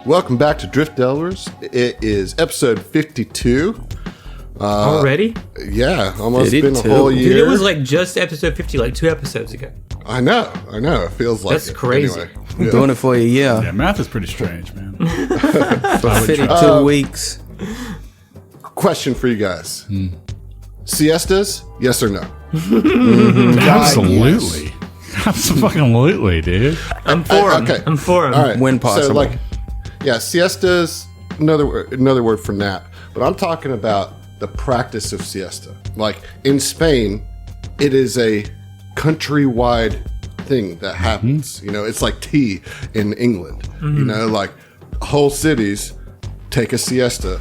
Welcome back to Drift Delvers. It is episode 52. Already? Yeah, almost 52. Been a whole year. Dude, it was like just episode 50, like 2 episodes ago. I know. It feels like That's crazy. Anyway, I'm doing it for you, yeah. Yeah, math is pretty strange, man. For 52 weeks. Question for you guys. Siestas, yes or no? Absolutely. Yes. Absolutely, dude. I'm for him. Okay. I'm for him. All right. When possible. So siestas, another word for nap. But I'm talking about the practice of siesta. Like in Spain, it is a countrywide thing that happens. Mm-hmm. You know, it's like tea in England. Mm-hmm. You know, like whole cities take a siesta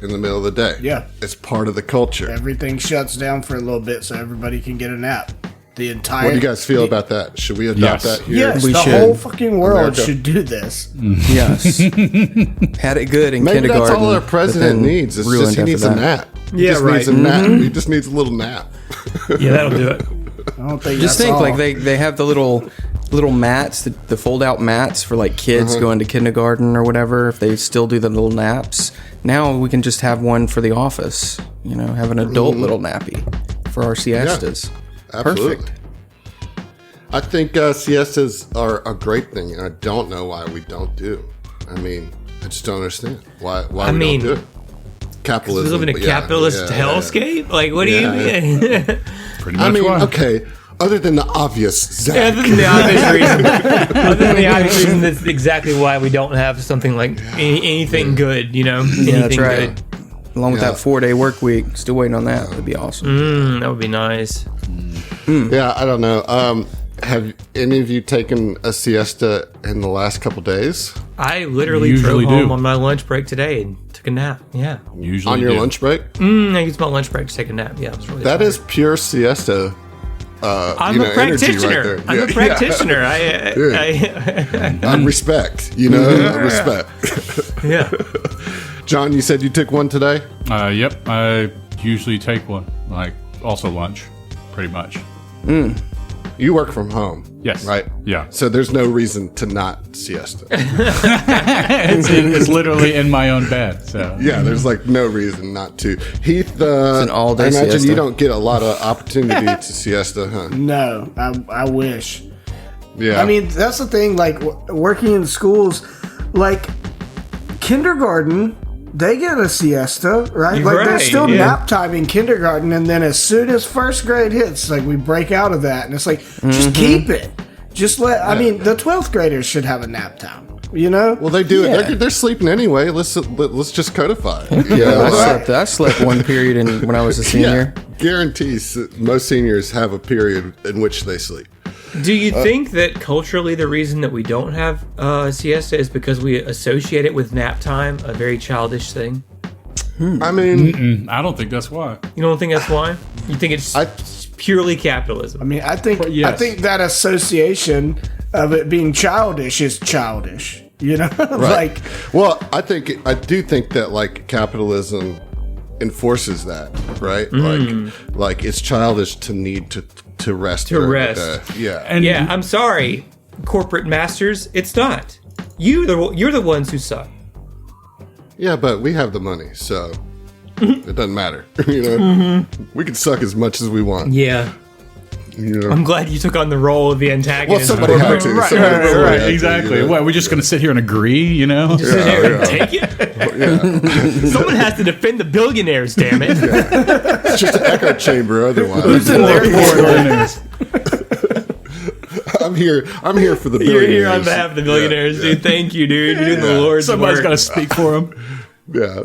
in the middle of the day. Yeah. It's part of the culture. Everything shuts down for a little bit so everybody can get a nap. What do you guys feel about that? Should we adopt that here? Yes, the whole fucking world should do this. Yes. Had it good in Maybe kindergarten. That's all our president needs. It's just he needs a nap. He just needs a nap. He just needs a little nap. Yeah, that'll do it. I don't think just think like they have the little mats, the fold out mats for like kids going to kindergarten or whatever, if they still do the little naps. Now we can just have one for the office, you know, have an adult little nappy for our siestas. Yeah. Absolutely. Perfect. I think siestas are a great thing, and I don't know why we don't do. I mean, I just don't understand why we don't do it. Capitalism. We live in a capitalist hellscape? Yeah. Like, what do you mean? Pretty much okay. Other than the obvious, Zach. Yeah, other than the obvious reason, that's exactly why we don't have something like anything good, you know? Yeah, that's right. Good. Along with that 4-day work week. Still waiting on that. That'd be awesome. That would be nice. Yeah, I don't know. Have any of you taken a siesta in the last couple days? I literally drove home on my lunch break today and took a nap. Yeah. Usually on your lunch break? I used my lunch break to take a nap. Yeah, it was really That is pure siesta. I'm a practitioner. Right I'm a practitioner. I respect. You know, respect. Yeah. John, you said you took one today? Yep. I usually take one. Like, also lunch, pretty much. You work from home. Yes. Right? Yeah. So there's no reason to not siesta. It's literally in my own bed. So yeah, there's like no reason not to. Heath, it's an all-day I imagine siesta. you don't get a lot of opportunity to siesta, huh? No, I wish. Yeah. I mean, that's the thing, like, working in schools, like, kindergarten, they get a siesta, right? Like, there's still nap time in kindergarten, and then as soon as first grade hits, like, we break out of that, and it's like, just keep it. Just I mean, the 12th graders should have a nap time, you know? Well, they do it. They're sleeping anyway. Let's just codify it. Yeah, I slept one period when I was a senior. Yeah, guarantees that most seniors have a period in which they sleep. Do you think that culturally the reason that we don't have siesta is because we associate it with nap time, a very childish thing? I mean, I don't think that's why. You don't think that's why? You think it's purely capitalism? I mean, I think that association of it being childish is childish. You know, right. Well, I do think that like capitalism enforces that, right? Like it's childish to need to rest. To rest. I'm sorry, corporate masters. It's not. You're the ones who suck. Yeah, but we have the money, so it doesn't matter. You know, we can suck as much as we want. Yeah. You know? I'm glad you took on the role of the antagonist. Well, somebody had to. Right, exactly. What, we're just going to sit here and agree, you know? Just sit here and take it? Someone has to defend the billionaires, damn it. Yeah. It's just an echo chamber otherwise. Who's in there for? I'm here for the billionaires. You're here on behalf of the billionaires, dude. Thank you, dude. You're doing the Lord's Somebody's work. got to speak for them. Yeah.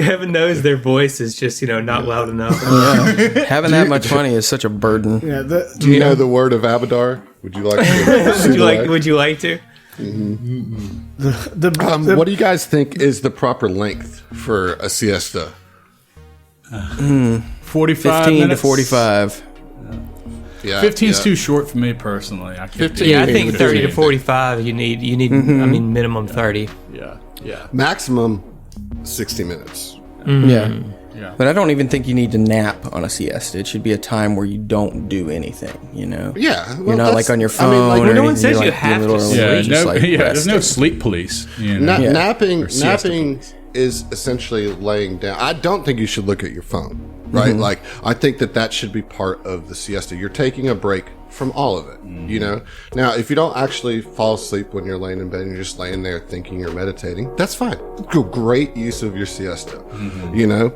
Heaven knows their voice is just, not loud enough. Having that much money is such a burden. Yeah, do you know the word of Abadar? Would you like to? Would you like to? Mm-hmm. What do you guys think is the proper length for a siesta? 45 15 minutes? to 45. Yeah, 15's too short for me personally. I can't 15. Yeah, I think 30 to 45. You need. I mean, minimum 30. Yeah. Maximum 60 minutes. Yeah. Yeah. But I don't even think you need to nap on a siesta. It should be a time where you don't do anything, you know? Yeah. Well, You're not like on your phone like, or no one anything. says You're, you like, have doing to little- Yeah, just, like, there's no resting. sleep police. You know? Yeah. Napping siesta is essentially laying down. I don't think you should look at your phone, right? Mm-hmm. Like, I think that should be part of the siesta. You're taking a break from all of it, you know? Now, if you don't actually fall asleep when you're laying in bed and you're just laying there thinking or meditating, that's fine. Great use of your siesta, you know?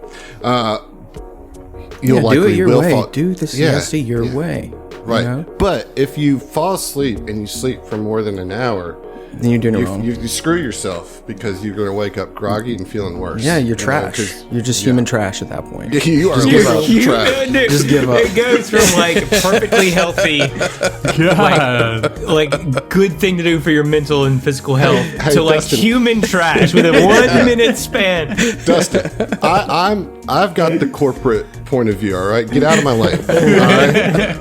You'll do it your will way. fall- Do the Yeah, siesta your yeah. way. Right. You know? But if you fall asleep and you sleep for more than an hour, Then you're doing it wrong. you screw yourself because you're going to wake up groggy and feeling worse. Yeah, you're you know, trash. 'cause You're just human trash at that point. you are give up. trash. Just give up. It goes from like perfectly healthy, God. like good thing to do for your mental and physical health, Hey, to like Dustin. human trash with a 1 minute span. Dustin, I've got the corporate point of view. All right, get out of my lane. All right,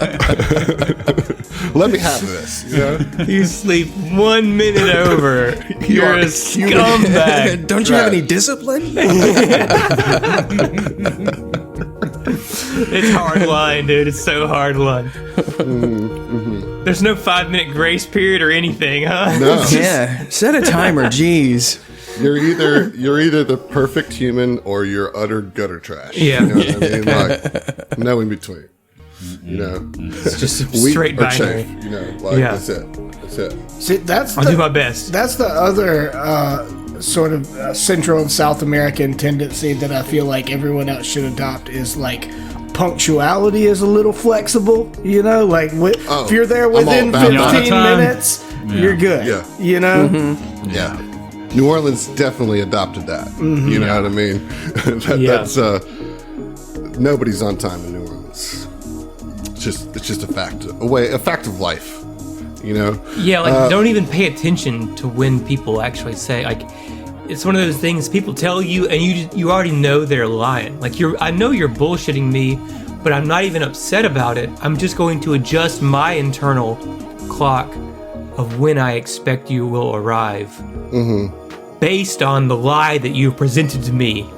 let me have this. You know, You sleep 1 minute over. You You're are a scumbag. Don't you have any discipline? It's hard line, dude. It's so hard line. There's no 5 minute grace period or anything, huh? no, Yeah, set a timer. Jeez. you're either the perfect human or you're utter gutter trash. Yeah. you know what I mean, like no in between. You know, It's just wheat straight or binary. chaff. You know, like Yeah. that's it. See, that's I'll do my best. That's the other sort of Central and South American tendency that I feel like everyone else should adopt is like punctuality is a little flexible. You know, like if you're there I'm all within about 15 that. minutes, you're good. Yeah. You know? Yeah. New Orleans definitely adopted that. You know what I mean? That's nobody's on time in New Orleans. It's just a fact, a fact of life. You know? Yeah, like don't even pay attention to when people actually say like. It's one of those things people tell you, and you already know they're lying. Like I know you're bullshitting me, but I'm not even upset about it. I'm just going to adjust my internal clock of when I expect you will arrive, based on the lie that you've presented to me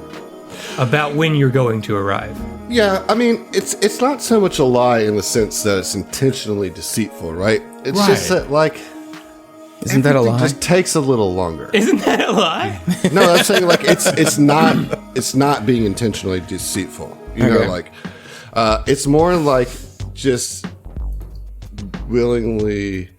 about when you're going to arrive. Yeah, I mean, it's not so much a lie in the sense that it's intentionally deceitful, right? It's just Right. that, like, Isn't that a everything lie? just takes a little longer. Isn't that a lie? No, I'm saying like it's not being intentionally deceitful. You know, Okay. like it's more like just willingly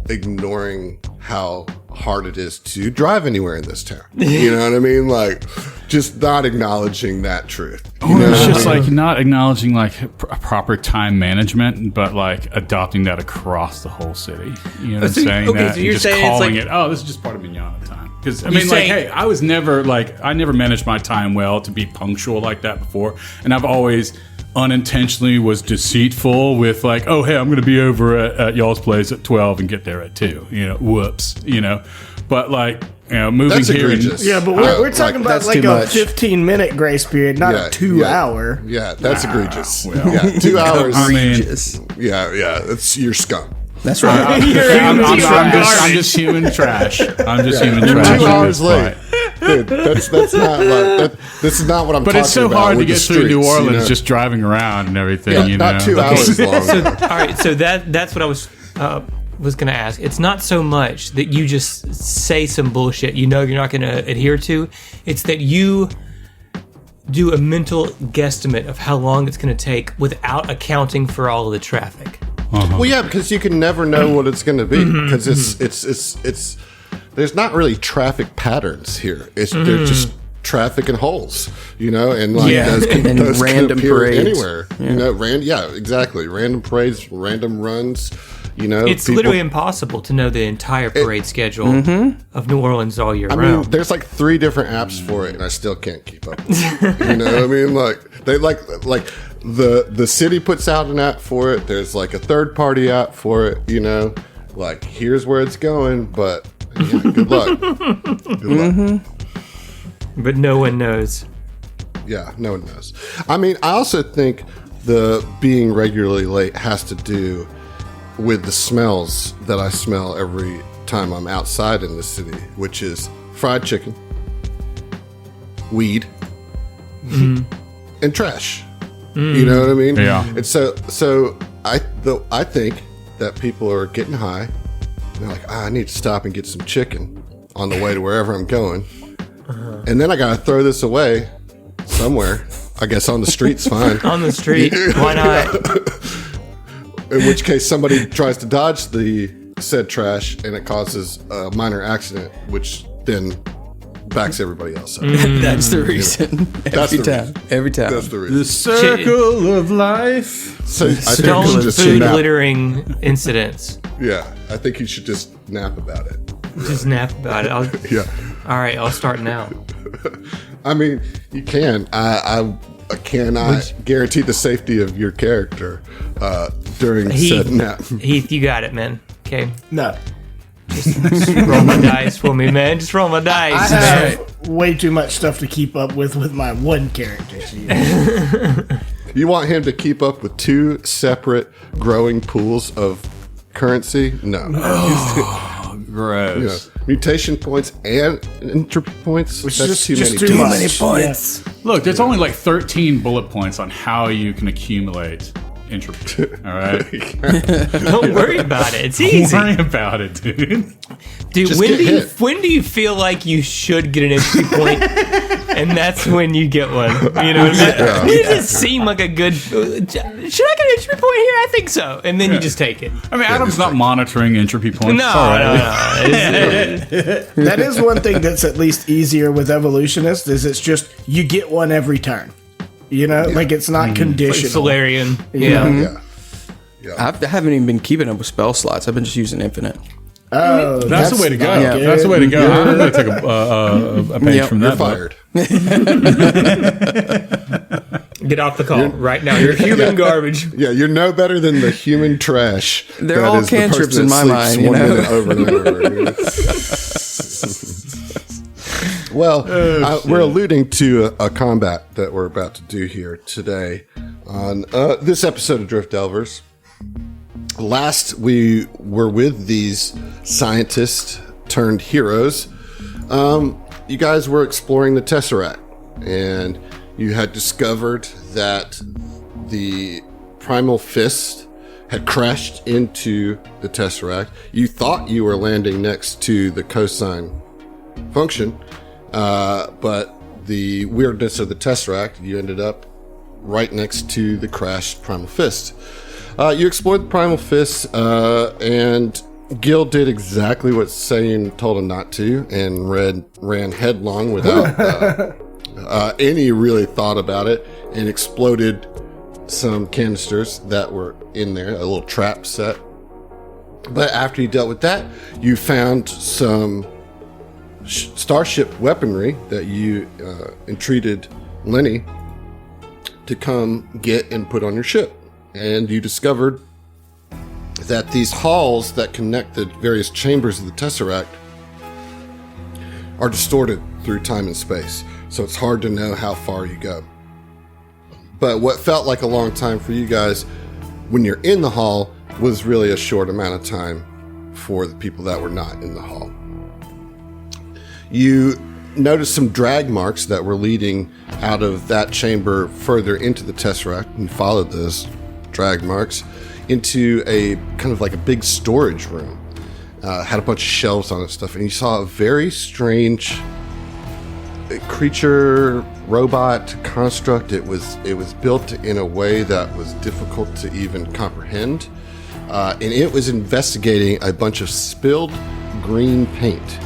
ignoring how hard it is to drive anywhere in this town. You know what I mean? Like just not acknowledging that truth. You know It's what I just mean? like not acknowledging like proper time management, but like adopting that across the whole city. You know what I'm So- saying? okay, That, so and you're just saying it's calling like- it, oh, this is just part of manana time. Because I You're mean, like, saying- hey, I never managed my time well to be punctual like that before, and I've always unintentionally was deceitful with like, oh, hey, I'm going to be over at y'all's place at 12 and get there at 2. You know, whoops. You know, but like. You know, moving That's here. egregious. Yeah, but we're talking about that's like too a much. 15-minute grace period, not a 2 hour. Yeah, that's egregious. well. Yeah, 2 hours. I mean, Egregious. Yeah, it's your scum. That's right. I'm just human trash. I'm just human trash. 2 at hours this late. point. Dude, that's not like this is not what I'm But talking it's so about hard to with get the through New streets, Orleans you know? just driving around and everything. Yeah, you not know, 2 hours long. So, all right, so that's what I was going to ask. It's not so much that you just say some bullshit you know you're not going to adhere to. It's that you do a mental guesstimate of how long it's going to take without accounting for all of the traffic. Well, yeah, because you can never know what it's going to be because it's there's not really traffic patterns here. They're just traffic and holes, you know, and like Yeah. those can, And those can random appear parades. anywhere. You know, exactly. Random parades, random runs. You know, It's people- literally impossible to know the entire parade schedule of New Orleans all year I mean, round. there's like 3 different apps for it, and I still can't keep up with it. You know what I mean? Like they like the city puts out an app for it. There's like a third party app for it. You know, like here's where it's going, but yeah, good luck. Good luck. But no one knows. Yeah, no one knows. I mean, I also think the being regularly late has to do with the smells that I smell every time I'm outside in the city, which is fried chicken, weed, and trash. You know what I mean? Yeah. And so I think that people are getting high. And they're like, I need to stop and get some chicken on the way to wherever I'm going. And then I got to throw this away somewhere. I guess on the street's fine. On the street, why not? In which case, somebody tries to dodge the said trash, and it causes a minor accident, which then backs everybody else up. That's the reason. That's the time. reason. Every time. That's the reason. The circle of life. So I think you Stolen should just food nap. littering incidents. Yeah, I think you should just nap about it. Just nap about it. Yeah, All right, I'll start now. I mean, you can. I cannot guarantee the safety of your character during said nap. Heath, you got it, man. Okay. No. Just roll my dice for me, man. Just roll my I dice. have way too much stuff to keep up with my one character. You want him to keep up with two separate growing pools of currency? No. Gross. Yeah. Mutation points and entropy points? Which That's is too just many. too points. many points. Look, there's only like 13 bullet points on how you can accumulate entropy. All right? Don't worry about it. It's Don't easy. worry about it, dude. Dude, Just when get do hit. when do you feel like you should get an entry point? And that's when you get one. You know what I mean? It doesn't seem like a good. Should I get an entry point here? I think so. And then you just take it. I mean, Adam's not monitoring entropy points. No, It's all right. no. That is one thing that's at least easier with evolutionists is it's just you get one every turn. You know, like it's not conditional. Solarian. Yeah. Yeah. Yeah. I haven't even been keeping up with spell slots. I've been just using infinite. Oh, That's the way to go. not good. That's the way to go. I'm going to take a page Yep. from You're that. book. fired. Get off the call right now. You're human garbage. Yeah, you're no better than the human trash. They're that all is the person cantrips that in my sleeps mind, you 1 know? minute over and over. Well, we're alluding to a combat that we're about to do here today on this episode of Drift Delvers. Last, we were with these scientists turned heroes. You guys were exploring the Tesseract, and you had discovered that the Primal Fist had crashed into the Tesseract. You thought you were landing next to the cosine function, but the weirdness of the Tesseract, you ended up right next to the crashed Primal Fist. You explored the Primal Fist, and Gil did exactly what Saiyan told him not to, and ran headlong without any really thought about it, and exploded some canisters that were in there, a little trap set. But after you dealt with that, you found some starship weaponry that you entreated Lenny to come get and put on your ship. And you discovered that these halls that connect the various chambers of the Tesseract are distorted through time and space, so it's hard to know how far you go. But what felt like a long time for you guys when you're in the hall was really a short amount of time for the people that were not in the hall. You noticed some drag marks that were leading out of that chamber further into the Tesseract, and followed those drag marks into a kind of like a big storage room. Had a bunch of shelves on it and stuff, and you saw a very strange creature, robot construct. It was built in a way that was difficult to even comprehend, and it was investigating a bunch of spilled green paint,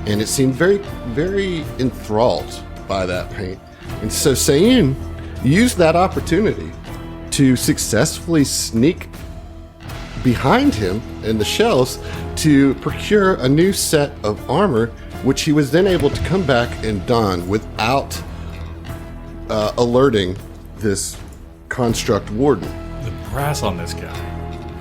and it seemed very, very enthralled by that paint. And so Sayun used that opportunity to successfully sneak behind him in the shelves to procure a new set of armor, which he was then able to come back and don without alerting this construct warden. The brass on this guy.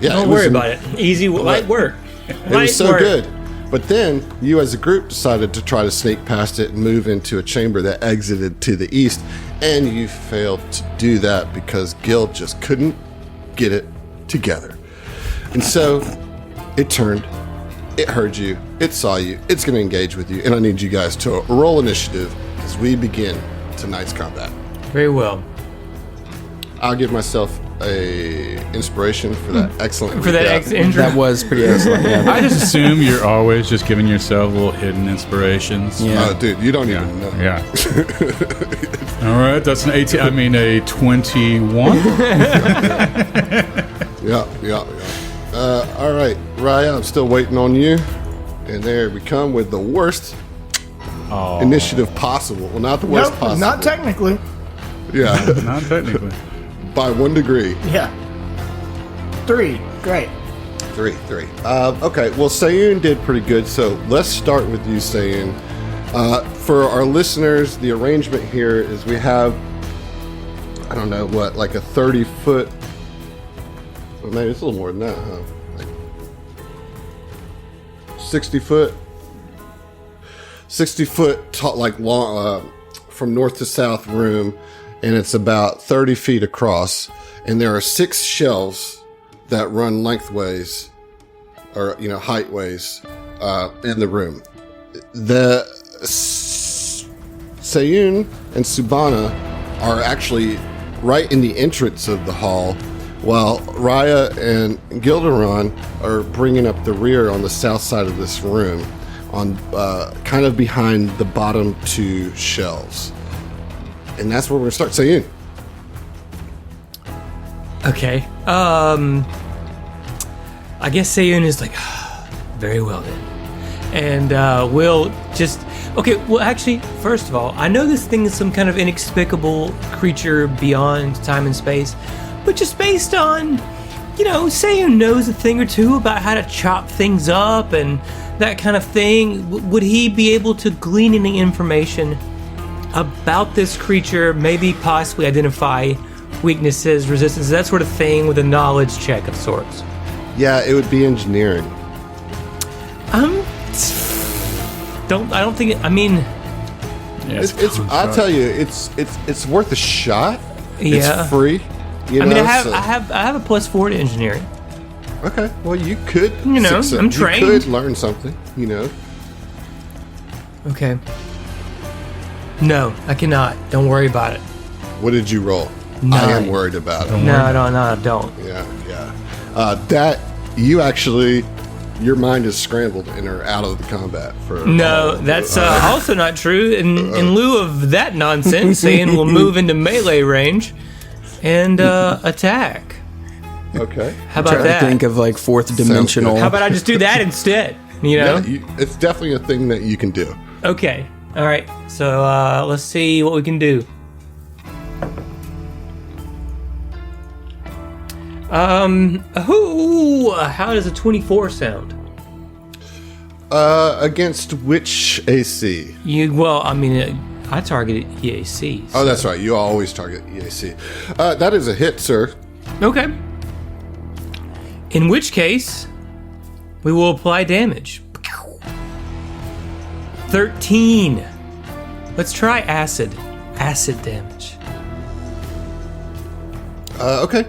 Yeah, Don't worry about it. Easy, light work. It was so good. But then you as a group decided to try to sneak past it and move into a chamber that exited to the east, and you failed to do that because Gil just couldn't get it together. And so it turned, it heard you, it saw you, it's going to engage with you, and I need you guys to roll initiative as we begin tonight's combat. Very well. I'll give myself a inspiration for that excellent For that recap. intro. That was pretty excellent. Yeah. I just assume you're always just giving yourself little hidden inspirations. Yeah. Oh, dude, you don't even know. Yeah. All right, that's an 18. I mean, a 21. Yeah. All right, Raya, I'm still waiting on you. And there we come with the worst initiative possible. Well, not the worst Nope, possible. not technically. Yeah, Not technically. by 1 degree. Yeah. 3. Great. Three. Okay, well, Sayun did pretty good, so let's start with you, Sayun. For our listeners, the arrangement here is we have, I don't know, what, like a 30-foot, well, maybe it's a little more than that, huh? Like 60-foot tall, like long, from north to south room, and it's about 30 feet across, and there are 6 shelves that run lengthways, or, heightways, in the room. The Sayun and Subana are actually right in the entrance of the hall, while Raya and Gilderon are bringing up the rear on the south side of this room, on kind of behind the bottom 2 shelves. And that's where we're going to start. Sayun. Okay. I guess Sayun is like, very well then. And we'll just... Okay, well, actually, first of all, I know this thing is some kind of inexplicable creature beyond time and space, but just based on, Sayun knows a thing or two about how to chop things up and that kind of thing. Would he be able to glean any information about this creature, maybe possibly identify weaknesses, resistances, that sort of thing, with a knowledge check of sorts? Yeah, it would be engineering. I don't think. I mean, Yeah, I'll tell you, it's worth a shot. Yeah. It's free. I have a +4 to engineering. Okay, well, you could. I'm trained. You could learn something. Okay. No, I cannot. Don't worry about it. What did you roll? 9. I am worried about it. No, I don't. Yeah. That you actually, your mind is scrambled and are out of the combat for. No, that's also not true. In lieu of that nonsense, Sayun will move into melee range and attack. Okay. How about Trying to that? think of like 4th dimensional. How about I just do that instead? Yeah, it's definitely a thing that you can do. Okay. All right. So let's see what we can do. How does a 24 sound? Against which AC? I targeted EAC. Oh, that's right. You always target EAC. That is a hit, sir. Okay. In which case, we will apply damage. 13. Let's try acid. Acid damage. Okay.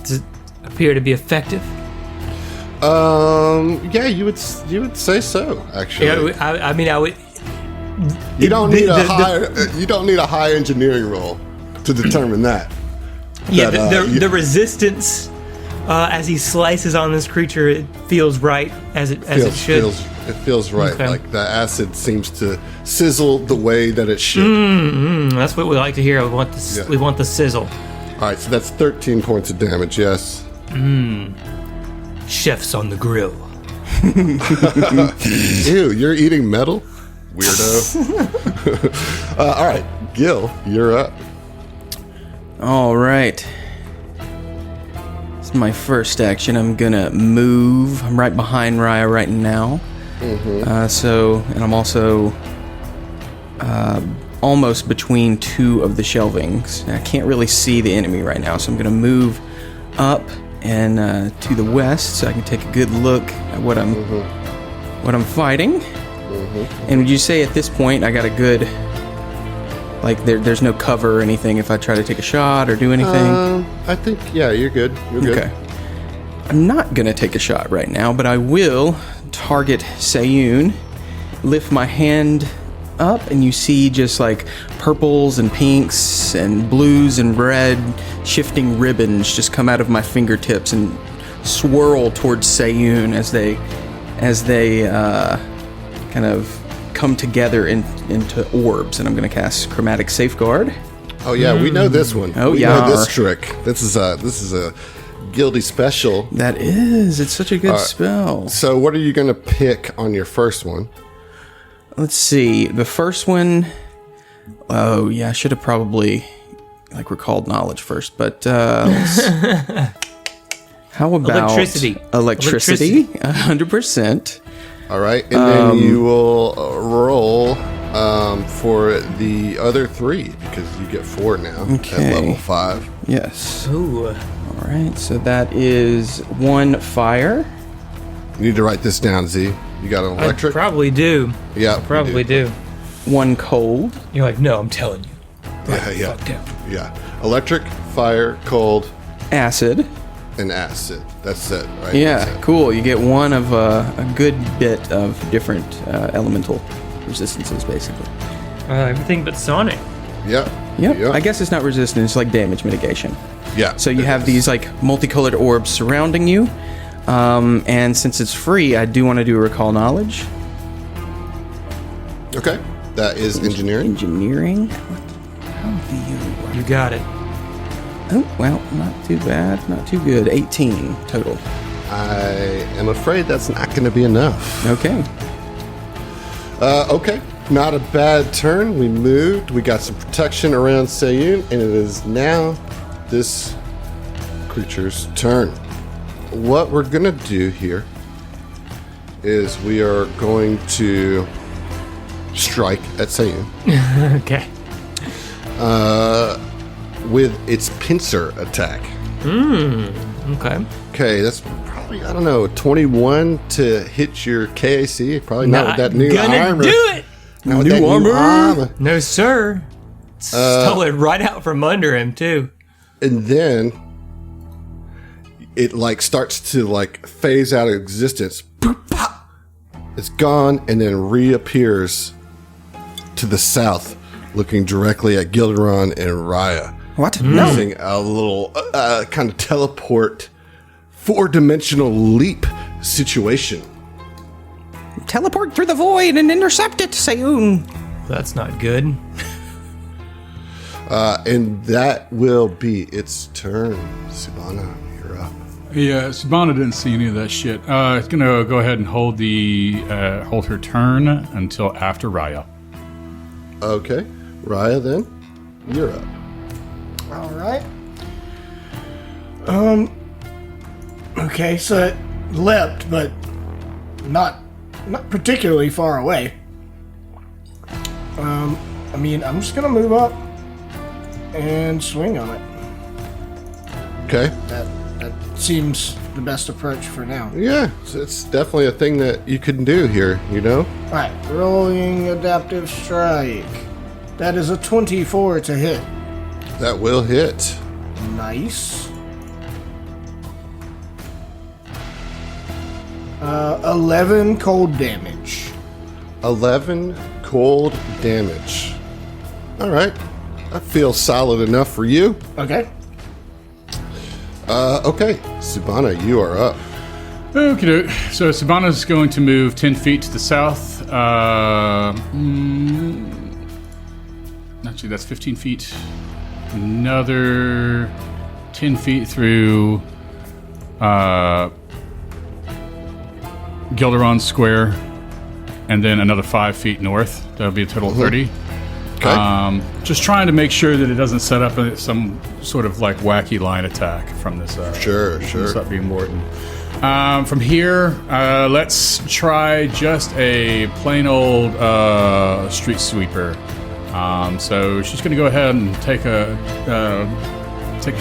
Does it appear to be effective? Yeah, you would say so. Actually, Yeah, I would. you don't need a high engineering roll to determine that. Yeah, That, the resistance as he slices on this creature, it feels right as it should. It feels right. Okay. Like the acid seems to sizzle the way that it should. That's what we like to hear. We want We want the sizzle. All right, so that's 13 points of damage. Yes. Chefs on the grill. Ew, you're eating metal, weirdo. All right, Gil, you're up. All right. It's my first action. I'm gonna move. I'm right behind Raya right now. And I'm also almost between 2 of the shelvings. I can't really see the enemy right now, so I'm gonna move up and to the west so I can take a good look at what I'm fighting. And would you say at this point I got a good, like there's no cover or anything if I try to take a shot or do anything? I think, yeah, you're good. You're good. Okay. I'm not gonna take a shot right now, but I will target Sayun, lift my hand up, and you see just like purples and pinks and blues and red shifting ribbons just come out of my fingertips and swirl towards Sayun as they kind of come together into orbs. And I'm going to cast Chromatic Safeguard. Oh yeah, we know this one. Oh, we yeah. know this trick. This is a guilty special. That is. It's such a good spell. So what are you going to pick on your first one? Let's see. The first one. Oh yeah, I should have probably recalled knowledge first. But how about Electricity? 100%. All right, and then you will roll for the other 3 because you get 4 now at level 5. Yes. Ooh. All right. So that is 1 fire. You need to write this down, Z. You got an electric? Probably do. Yeah, Probably do. 1 cold. You're like, no, I'm telling you. Yeah. Fucked up. Yeah. Electric, fire, cold, Acid. and acid. That's it, right? Yeah, That's it. cool. You get one of a good bit of different elemental resistances, basically. Everything but Sonic. Yep. Yep. Yep. I guess it's not resistance, it's like damage mitigation. Yeah. So you it have is. these like multicolored orbs surrounding you. And since it's free, I do want to do a recall knowledge. Okay. That is engineering. Engineering. How do you work? You got it. Oh, well, not too bad. Not too good. 18 total. I am afraid that's not going to be enough. Okay. Okay. Not a bad turn. We moved. We got some protection around Sayun, and it is now this creature's turn. What we're going to do here is we are going to strike at Sayun Okay. with its pincer attack. Okay. Okay, that's probably, I don't know, 21 to hit your KAC. Probably not with that new gonna armor. do it. Not with that new armor. No, sir. Stole it right out from under him, too. And then it starts to phase out of existence. Boop, pop. It's gone and then reappears to the south, looking directly at Gilderon and Raya. What? No. Using a little kind of teleport 4-dimensional leap situation. Teleport through the void and intercept it, Sayun. That's not good. And that will be its turn. Subana, you're up. Yeah, Subana didn't see any of that shit. It's gonna go ahead and hold her turn until after Raya. Okay. Raya, then, you're up. All right. Okay, so it leapt, but not particularly far away. I'm just gonna move up and swing on it. Okay. That seems the best approach for now. Yeah, it's definitely a thing that you can do here, you know? All right, rolling adaptive strike. That is a 24 to hit. That will hit. Nice. 11 cold damage. 11 cold damage. All right. That feels solid enough for you. Okay. Okay. Subana, you are up. Okay, so Subana's going to move 10 feet to the south. Actually, that's 15 feet. Another 10 feet through Gilderon Square, and then another 5 feet north. That'll be a total of 30. Okay. Just trying to make sure that it doesn't set up some sort of wacky line attack from this. Sure. This up being Warden. From here, let's try just a plain old street sweeper. So she's going to go ahead and take a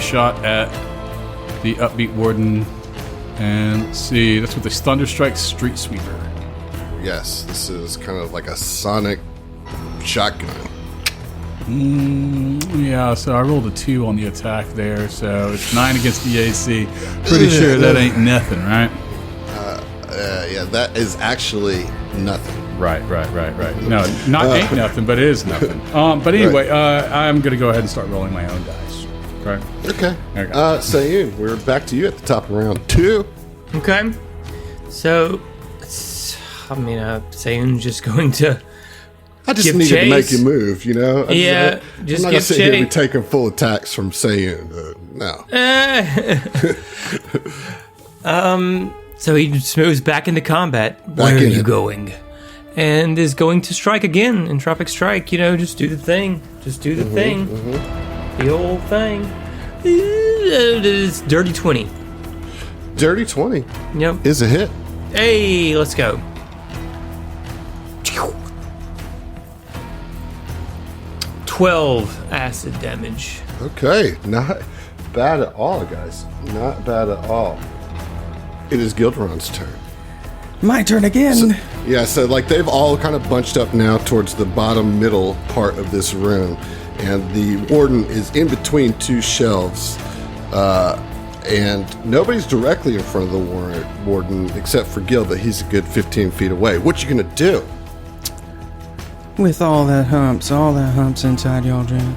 shot at the upbeat Warden, and let's see. That's with the Thunderstrike Street Sweeper. Yes, this is kind of like a sonic shotgun. Yeah, so I rolled a 2 on the attack there, so it's 9 against the AC. Pretty sure that ain't nothing, right? Yeah, that is actually nothing. Right. No, ain't nothing, but it is nothing. But anyway, I'm going to go ahead and start rolling my own dice. Okay. Sayun, we're back to you at the top of round 2. Okay. So, Sayun's just going to. I just give needed chase. to make you move, you know? Just I'm not going to give sit here and be chase. taking full attacks from Sayun. No. So he just moves back into combat. Where are you going? And is going to strike again in Tropic Strike. Just do the thing. Just do the thing. The old thing. It is Dirty 20. Dirty 20 Yep. is a hit. Hey, let's go. $12 acid damage. Okay, not bad at all, guys. Not bad at all. It is Gilderon's turn. My turn again. So like they've all kind of bunched up now towards the bottom middle part of this room, and the warden is in between two shelves, and nobody's directly in front of the warden except for Gil, but he's a good 15 feet away. What you gonna do? With all that humps inside y'all, Jane.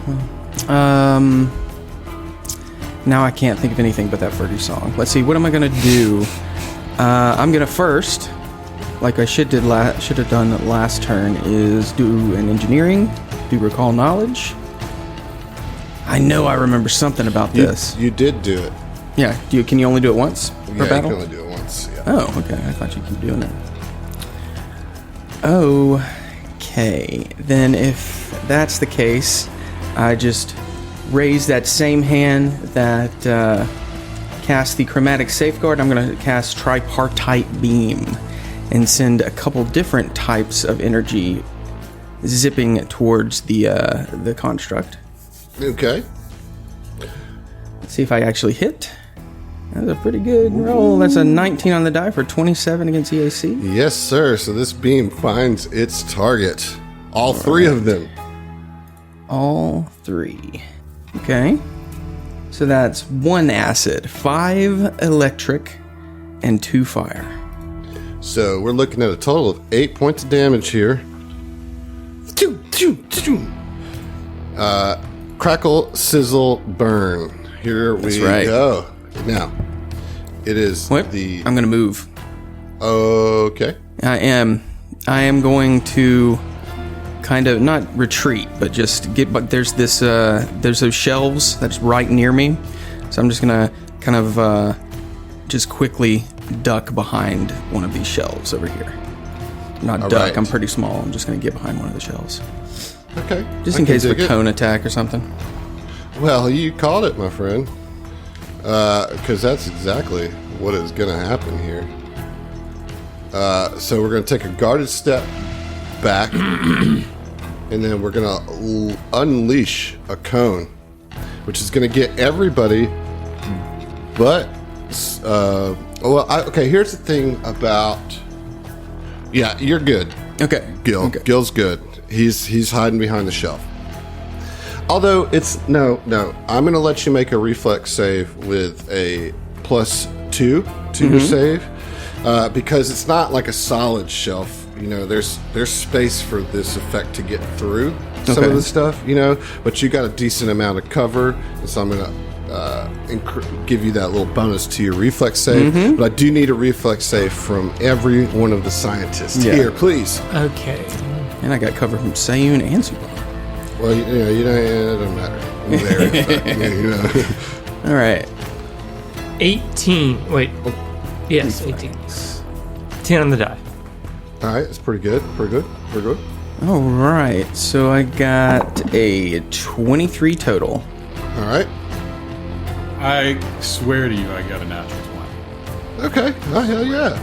Now I can't think of anything but that Fergie song. Let's see, what am I gonna do? I'm gonna first, like I should have done last turn, is do an engineering, do recall knowledge. I know I remember something about this. You did do it. Yeah. Can you only do it once per Yeah, battle? you can only do it once. Yeah. Oh, okay. I thought you keep doing it. Okay. Then if that's the case, I just raise that same hand that cast the chromatic safeguard. I'm going to cast tripartite beam and send a couple different types of energy zipping towards the construct. Okay. Let's see if I actually hit. That's a pretty good roll. That's a 19 on the die for 27 against EAC. Yes, sir. So this beam finds its target. All three of them. All three. Okay. So that's 1 acid, 5 electric, and 2 fire. So we're looking at a total of 8 points of damage here. Crackle, sizzle, burn. Here we go. Now, it is I'm going to move. Okay. I am going to kind of not retreat, but just get. But there's those shelves that's right near me, so I'm just gonna kind of just quickly duck behind one of these shelves over here. Not All duck. right. I'm pretty small. I'm just gonna get behind one of the shelves, Okay. just in case of a cone attack or something. Well, you called it, my friend. Because that's exactly what is going to happen here. So we're going to take a guarded step back, and then we're going to unleash a cone, which is going to get everybody but... okay, here's the thing about... Yeah, you're good. Okay. Gil. Okay. Gil's good. He's hiding behind the shelf. Although it's no, I'm gonna let you make a reflex save with a +2 to your save, because it's not like a solid shelf. There's space for this effect to get through some of the stuff. But you got a decent amount of cover, and so I'm gonna give you that little bonus to your reflex save. But I do need a reflex save from every one of the scientists here, please. Okay. And I got cover from Sayun and Super. Well, it doesn't matter. All right. 18. Wait. Yes, 18. 10 on the die. All right, it's pretty good. Pretty good. All right. So I got a 23 total. All right. I swear to you, I got a natural 20. Okay. Oh, hell yeah.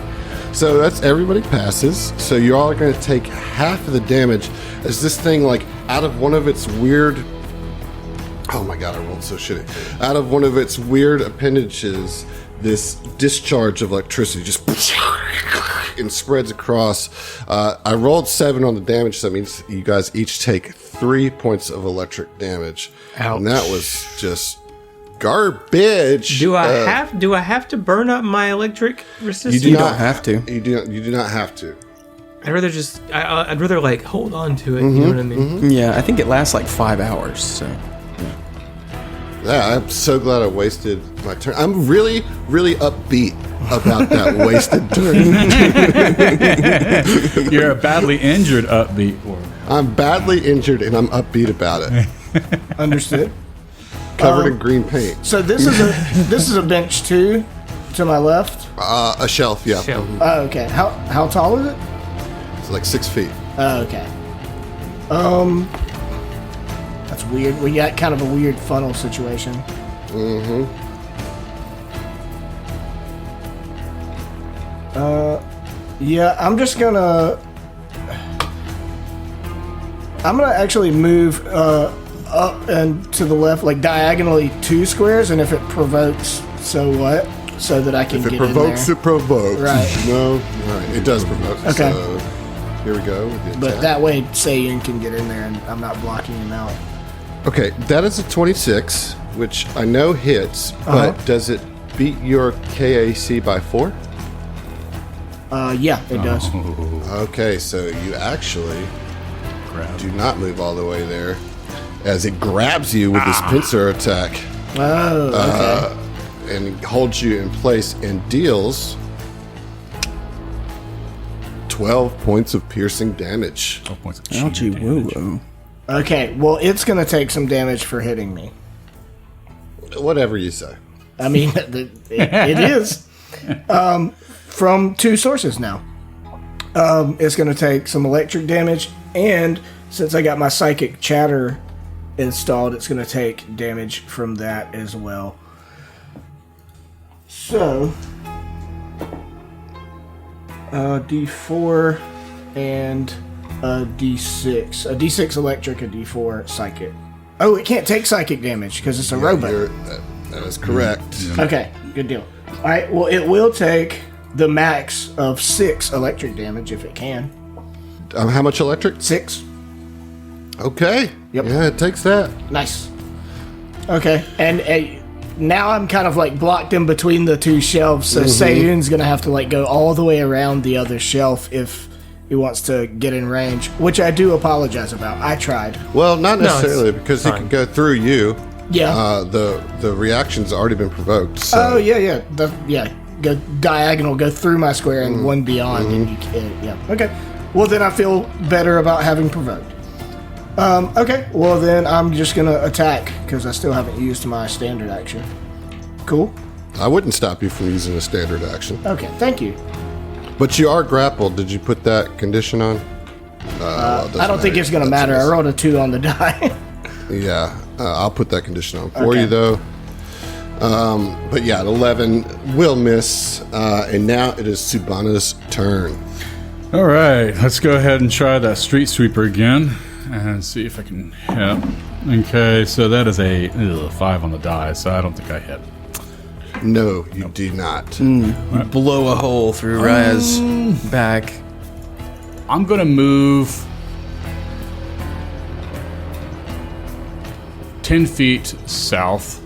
So that's everybody passes. So you're all going to take half of the damage as this thing, like, out of one of its weird... Oh my god, I rolled so shitty. Out of one of its weird appendages, this discharge of electricity just... and spreads across. I rolled 7 on the damage, so that means you guys each take 3 points of electric damage. Ouch. And that was just Garbage. Do I have to burn up my electric resistance? You don't have to. You do not have to. I'd rather like hold on to it. You know what I mean? Yeah, I think it lasts like 5 hours. So Yeah, I'm so glad I wasted my turn. I'm really, really upbeat about that wasted turn. You're a badly injured upbeat. I'm badly injured and I'm upbeat about it. Understood. Covered in green paint. So this is a bench too, to my left. A shelf, yeah. Shelf. Oh, okay. How tall is it? It's like 6 feet. Oh, okay. That's weird. We got kind of a weird funnel situation. Yeah, I'm gonna actually move up and to the left, like diagonally 2 squares, and if it provokes, so what? So that I can If get it provokes, in it provokes. Right. No, right. It does provoke. Okay. So here we go. With the there. But attack. that way, Sayun can get in there, and I'm not blocking him out. Okay, that is a 26, which I know hits, but does it beat your KAC by 4? Yeah, it does. Okay, so you actually do not move all the way there, as it grabs you with this pincer attack Oh, okay. and holds you in place and deals 12 points of piercing damage. 12 points of ouchie damage. woo woo. Okay, well, it's going to take some damage for hitting me. Whatever you say. I mean, it is. From 2 sources now. It's going to take some electric damage, and since I got my psychic chatter installed, it's going to take damage from that as well. So, D4 and a D6. A D6 electric, a D4 psychic. Oh, it can't take psychic damage because it's a robot. That is correct. Okay, good deal. All right, well, it will take the max of 6 electric damage if it can. How much electric? 6. Okay. Yep. Yeah, it takes that. Nice. Okay, and now I'm kind of like blocked in between the 2 shelves, so Sayun's gonna have to like go all the way around the other shelf if he wants to get in range, which I do apologize about. I tried. Well, not No, necessarily, it's because he fine. can go through you. Yeah. The reaction's already been provoked. So. Oh yeah. Go diagonal, go through my square, and 1 beyond, and you can. Yeah. Okay. Well, then I feel better about having provoked. Okay. Well, then I'm just gonna attack because I still haven't used my standard action. Cool. I wouldn't stop you from using a standard action. Okay. Thank you. But you are grappled. Did you put that condition on? I don't think it's gonna matter. I rolled a 2 on the die. Yeah, I'll put that condition on for Okay. you, though. But yeah, an 11 will miss. And now it is Subana's turn. All right, let's go ahead and try that street sweeper again and see if I can hit. Okay, so that is a 5 on the die, so I don't think I hit. No, you do not. Blow a hole through Raya's back. I'm going to move 10 feet south,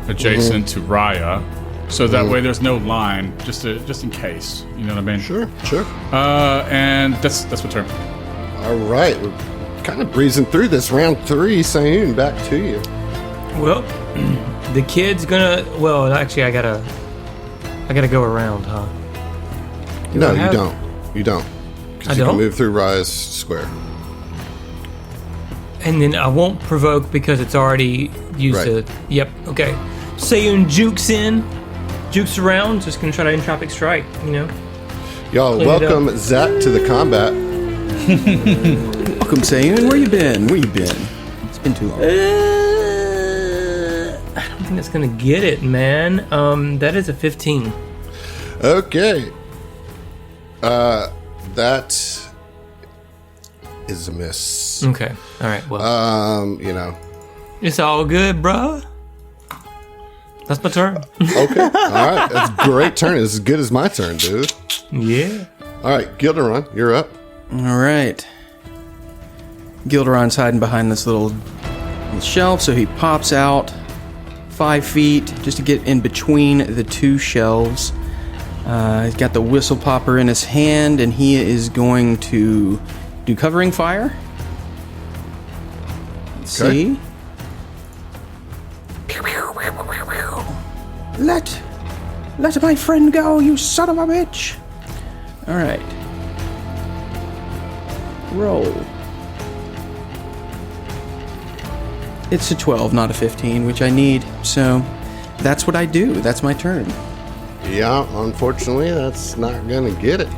adjacent to Raya, so that way there's no line, just in case. You know what I mean? Sure. And that's my turn. All right, we're kind of breezing through this round 3. Sayun, back to you. Well, the kid's gonna. Well, actually, I gotta go around, huh? No, I you have- don't. You don't. Because I you don't? can move through Raya's square. And then I won't provoke because it's already used Right. to. Yep. Okay. Sayun jukes around. Just gonna try to entropic strike. You know. Y'all, Clean it up. welcome Zach to the combat. Welcome, Sayun. Where you been? It's been too long. I don't think that's gonna get it, man. That is a 15. Okay. That is a miss. Okay. All right. Well, You know. it's all good, bruh. That's my turn. Okay. All right. That's a great turn. It's as good as my turn, dude. Yeah. All right, Gilderon, you're up. All right. Gilderon's hiding behind this little shelf, so he pops out, 5 feet just to get in between the two shelves. He's got the whistle popper in his hand, and he is going to do covering fire. Let's see. Let my friend go, you son of a bitch. All right. Roll. It's a 12, not a 15, which I need. So that's what I do. That's my turn. Yeah, unfortunately, that's not going to get it.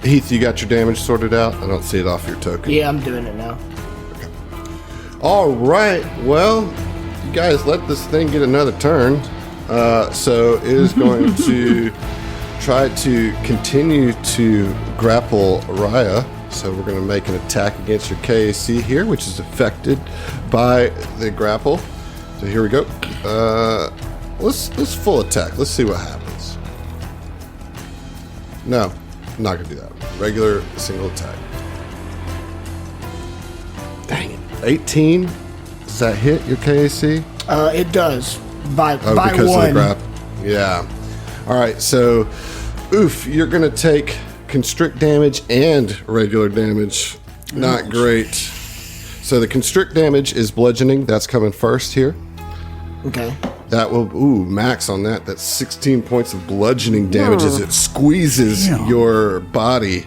Heath, you got your damage sorted out? I don't see it off your token. Yeah, I'm doing it now. All right. Well, you guys let this thing get another turn. So it is going to try to continue to grapple Raya. So we're going to make an attack against your KAC here, which is affected by the grapple. So here we go. Let's full attack. Let's see what happens. No, I'm not going to do that. Regular single attack. Dang it. 18. Does that hit your KAC? It does. By because one. of the grapple. Yeah. All right. So, you're going to take constrict damage and regular damage. Not great. So the constrict damage is bludgeoning. That's coming first here. Okay. That will, max on that. That's 16 points of bludgeoning damage as it squeezes your body.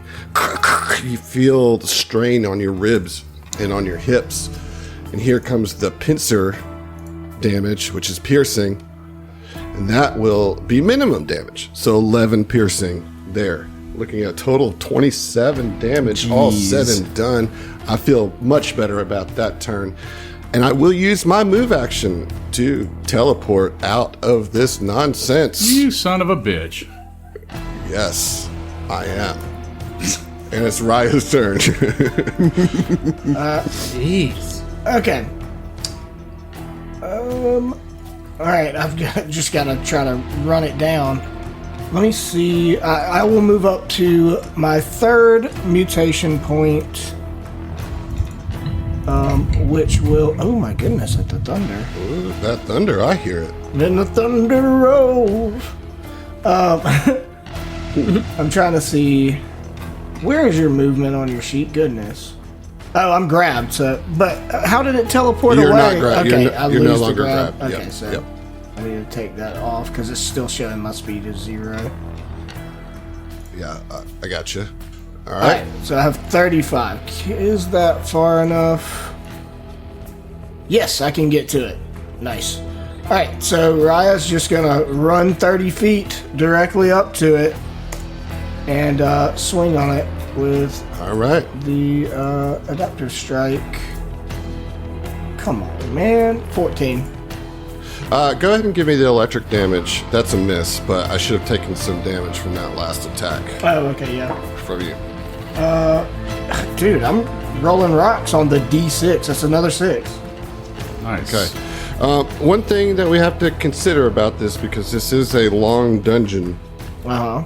You feel the strain on your ribs and on your hips. And here comes the pincer damage, which is piercing. And that will be minimum damage. So 11 piercing there. Looking at a total of 27 damage, all said and done. I feel much better about that turn. And I will use my move action to teleport out of this nonsense. You son of a bitch. Yes, I am. And it's Raya's turn. Jeez. Okay. All right, just got to try to run it down. Let me see. I will move up to my third mutation point, which will... Oh my goodness, at the thunder. Ooh, that thunder, I hear it. Then the thunder rolls. I'm trying to see... Where is your movement on your sheet? Goodness. Oh, I'm grabbed. So, but how did it teleport You're away? not grabbed. Okay, You're no lose the longer grab. grabbed. Okay, Yep, so yep. I need to take that off because it's still showing my speed is 0. Yeah, I got you. All All right. right, so I have 35. Is that far enough? Yes, I can get to it. Nice. All right, so Raya's just gonna run 30 feet directly up to it and swing on it with All right. the adaptive strike. Come on, man. 14. Go ahead and give me the electric damage. That's a miss, but I should have taken some damage from that last attack Oh, okay, yeah. from you. Dude, I'm rolling rocks on the D6. That's another 6. Nice. Okay. One thing that we have to consider about this, because this is a long dungeon, Uh-huh.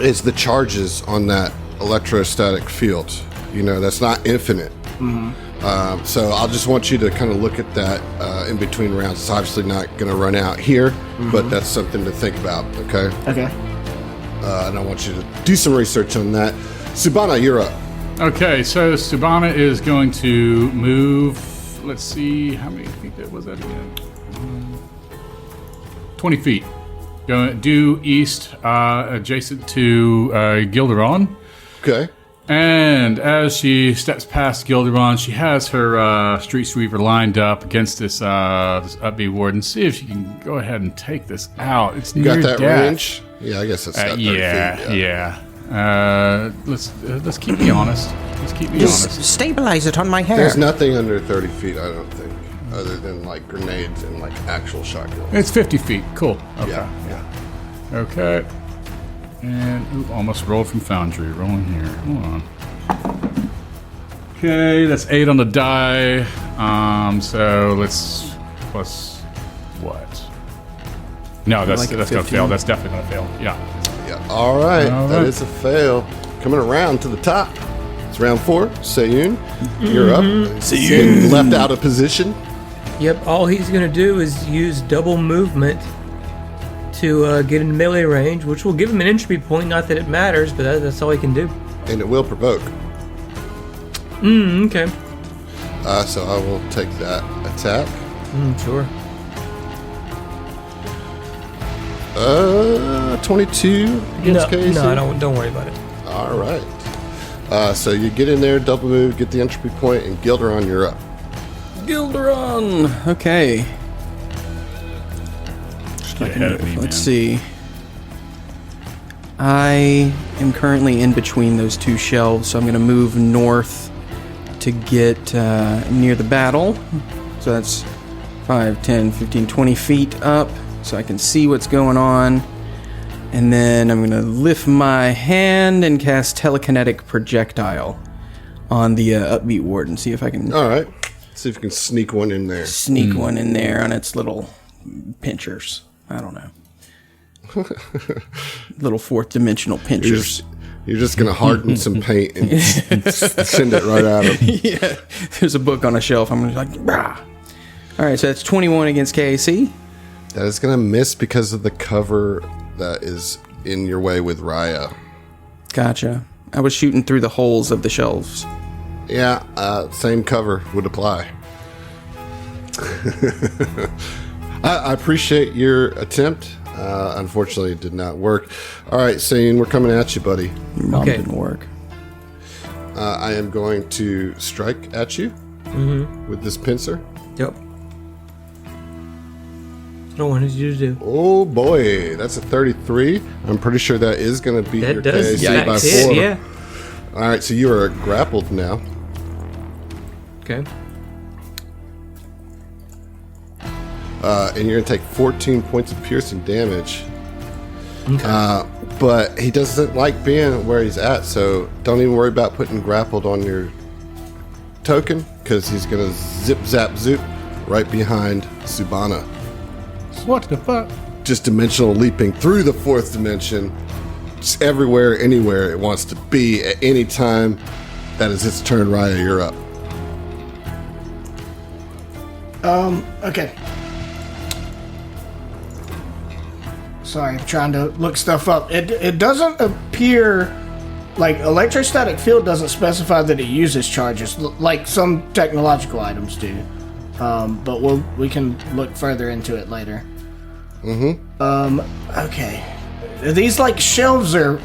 is the charges on that electrostatic field. You know, that's not infinite. So I'll just want you to kind of look at that in between rounds. It's obviously not going to run out here, but that's something to think about, okay? Okay. And I want you to do some research on that. Subana, you're up. Okay, so Subana is going to move. Let's see, how many feet that was that again? 20 feet. Going due east, adjacent to Gilderon. Okay. And as she steps past Gilderon, she has her street sweeper lined up against this upbeat Warden. See if she can go ahead and take this out. It's You near got that death. range? Yeah, I guess that's got 30 Yeah, feet. yeah. Let's keep me honest. Let's keep me honest. Stabilize it on my hair. There's nothing under 30 feet, I don't think, other than like grenades and like actual shotguns. It's 50 feet. Cool. Okay. Yeah. Okay. And almost rolled from Foundry. Rolling here. Hold on. Okay, that's 8 on the die. So let's plus what? No, that's gonna 15. fail. That's definitely gonna fail. Yeah. Yeah. All right. All That right. is a fail. Coming around to the top. It's round 4. Sayun, you're up. Sayun left out of position. Yep, all he's going to do is use double movement to get in melee range, which will give him an entry point. Not that it matters, but that's all he can do. And it will provoke. Okay. So I will take that attack. Sure. 22 against KC? No, don't worry about it. All right. So you get in there, double move, get the entry point, and Gilderon, you're up. Gilderon. Okay. Get ahead of me, Let's man. see. I am currently in between those two shelves, so I'm going to move north to get near the battle. So that's 5, 10, 15, 20 feet up, so I can see what's going on. And then I'm going to lift my hand and cast Telekinetic Projectile on the Upbeat Warden. See if I can All right. See if you can sneak one in there. sneak one in there on its little pinchers. I don't know. Little fourth dimensional pinchers. You're just going to harden some paint and send it right at him. Yeah, there's a book on a shelf. I'm gonna be like, bah. All right, so that's 21 against KAC. That is going to miss because of the cover that is in your way with Raya. Gotcha. I was shooting through the holes of the shelves. Yeah, same cover would apply. I appreciate your attempt. Unfortunately, it did not work. All right, Sane, we're coming at you, buddy. Your mom Okay. didn't work. I am going to strike at you with this pincer. Yep. What I wanted you to do. Oh boy, that's a 33. I'm pretty sure that is going to beat your That does. KAC by That's it, 4. yeah. All right, so you are grappled now. Okay. And you're going to take 14 points of piercing damage. Okay. But he doesn't like being where he's at, so don't even worry about putting grappled on your token, because he's going to zip, zap, zoop right behind Subana. What the fuck? Just dimensional leaping through the fourth dimension, just everywhere, anywhere it wants to be at any time. That is its turn. Raya, you're up. Okay. Sorry, I'm trying to look stuff up. It doesn't appear like electrostatic field doesn't specify that it uses charges like some technological items do. But we can look further into it later. Okay. These like shelves are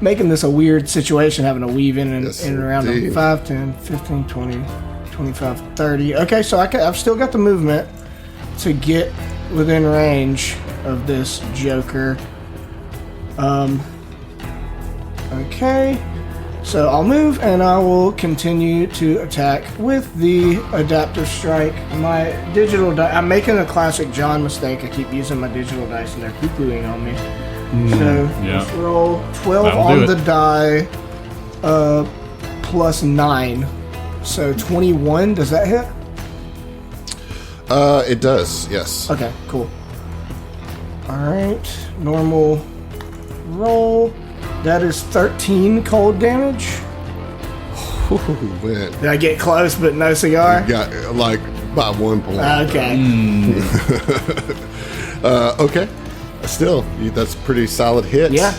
making this a weird situation, having to weave in and, Yes, in and around them. indeed. 5, 10, 15, 20, 25, 30. Okay, so I've still got the movement to get within range of this Joker. Okay. So I'll move and I will continue to attack with the adaptive strike. My digital dice. I'm making a classic John mistake. I keep using my digital dice and they're poo-pooing on me. So yeah. let's roll 12 That'll on do the it. die, plus 9. So 21. Does that hit? It does, yes. Okay, cool. Alright, normal roll. That is 13 cold damage. Ooh, man. Did I get close but no cigar? Got like by 1 point. Okay. Okay. Still, that's a pretty solid hit. Yeah.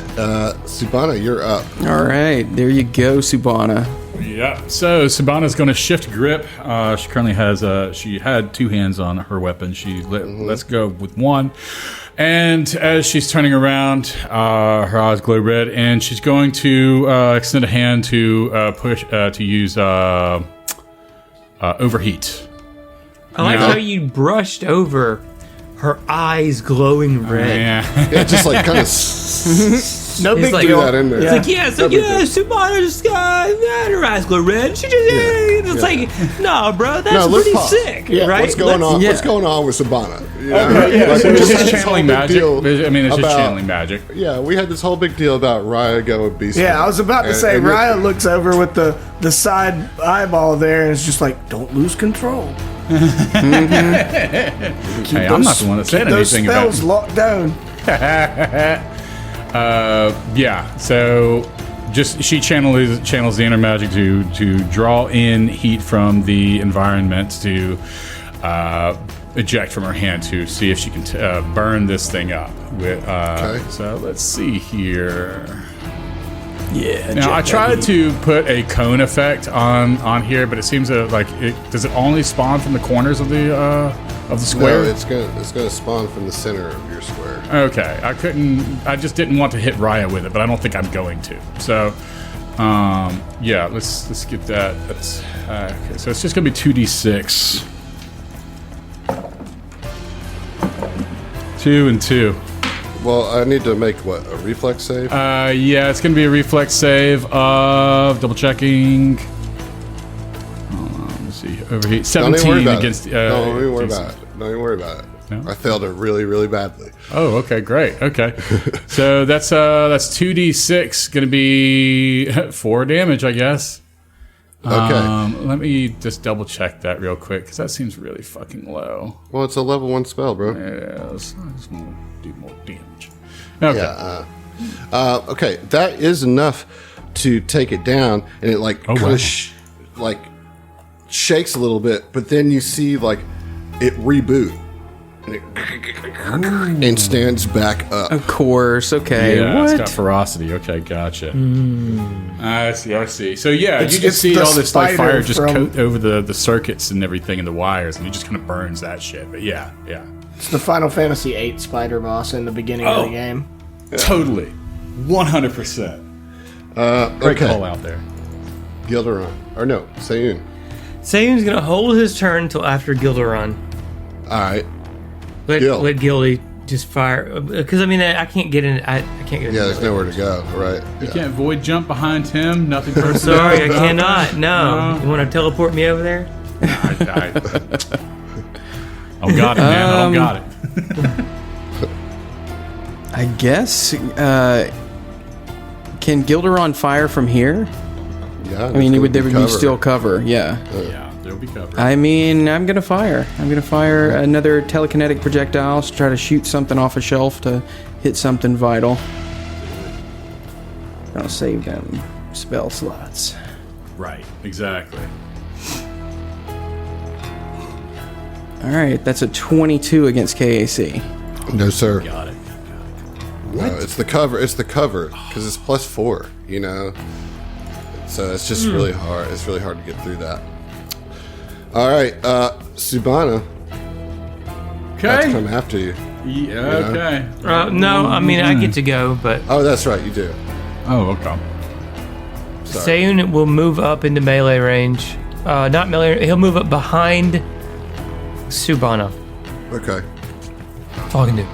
Subana, you're up. All right, there you go, Subana. Yeah. So Sabana's going to shift grip. She currently has she had 2 hands on her weapon. She lets go with one, and as she's turning around, her eyes glow red, and she's going to extend a hand to push to use overheat. I like Yeah. how you brushed over her eyes glowing red. Yeah. Yeah, just like kind of No It's big like- deal. do that in there. It's like, yeah, it's like, yeah, Subana's her eyes glow red. She just, it's like, no, bro, that's No, let's pretty pause. sick, Yeah, right? What's going on? yeah. What's going on with Subana? yeah. Like, we It's just had just this whole channeling big magic. deal I mean, it's just about- channeling magic. Yeah, we had this whole big deal about Raya going beast. Yeah, I was about to And- say, and Raya looks over with the side eyeball there and is just like, don't lose control. Hey, I'm not the one that said Those anything about spells locked down. yeah, so just she channels the inner magic to draw in heat from the environment to eject from her hand to see if she can burn this thing up. Okay. So let's see here. Yeah. Now I tried to put a cone effect on here, but it seems that does it only spawn from the corners of the square? No, it's gonna spawn from the center of your square. Okay, I just didn't want to hit Raya with it, but I don't think I'm going to. So, yeah, let's get that. Okay, so it's just gonna be 2d6. 2 and 2. Well, I need to make what, a reflex save? Yeah, it's gonna be a reflex save of double checking. Let's see, overheat 17 against. Don't even worry about it. Don't even worry about it. No? I failed it really, really badly. Oh, okay, great. Okay, so that's 2d6, gonna be 4 damage, I guess. Okay. Let me just double check that real quick because that seems really fucking low. Well, it's a level 1 spell, bro. Yeah, I just want to do more damage. Okay. Yeah. Okay, that is enough to take it down, and it shakes a little bit, but then you see it reboot, and stands back up. Of course. Okay. Yeah, What? it's got ferocity. Okay, gotcha. I see. So yeah, you just it's see the all this spider fire just from- coat over the circuits and everything and the wires, and it just kind of burns that shit. But yeah. It's the Final Fantasy VIII spider boss in the beginning of the game. Totally. 100%. Great Okay, call out there. Gilderon. Or no, Sayun. Sayun's gonna hold his turn till after Gilderon. All right. Let Gil. Gildy just fire, because I mean I can't get in. I can't get in. Yeah, there's nowhere to go, right? You Yeah. can't void jump behind him. Nothing personal. Sorry, I about cannot. that? No. You want to teleport me over there? I got it, man. I don't got it. I guess. Can Gilderon fire from here? Yeah, I mean, there would be still cover. Yeah. Yeah, there'll be cover. I mean, I'm gonna fire. I'm gonna fire another telekinetic projectile to try to shoot something off a shelf to hit something vital. I'll save them spell slots. Right, exactly. All right, that's a 22 against KAC. No, sir. Got it. No, it's the cover. It's the cover because it's +4. You know, so it's just really hard. It's really hard to get through that. All right, Subana. That's Okay. come after you. Yeah, okay. No, I mean I get to go, but Oh, that's right. You do. Oh, okay. Sayun will move up into melee range. Not melee. He'll move up behind Subana. Okay. That's all I can do.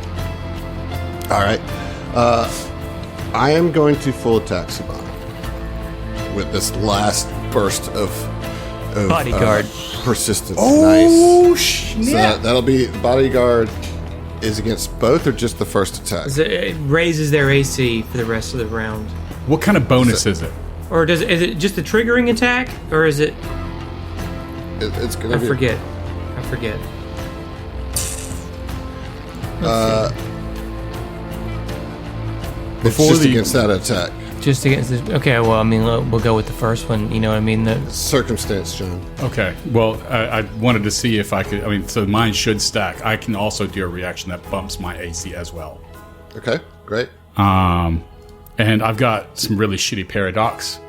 All right. I am going to full attack Subana with this last burst of Bodyguard. persistence. Oh, Nice. So that'll be bodyguard is against both or just the first attack? It raises their AC for the rest of the round. What kind of bonus is it? Or is it just a triggering attack, or is it? It's gonna I be. forget. It's just against that attack. Just against this. Okay, well, I mean, we'll go with the first one. You know what I mean? Circumstance, John. Okay. Well, I wanted to see if I could. I mean, so mine should stack. I can also do a reaction that bumps my AC as well. Okay, great. And I've got some really shitty paradox,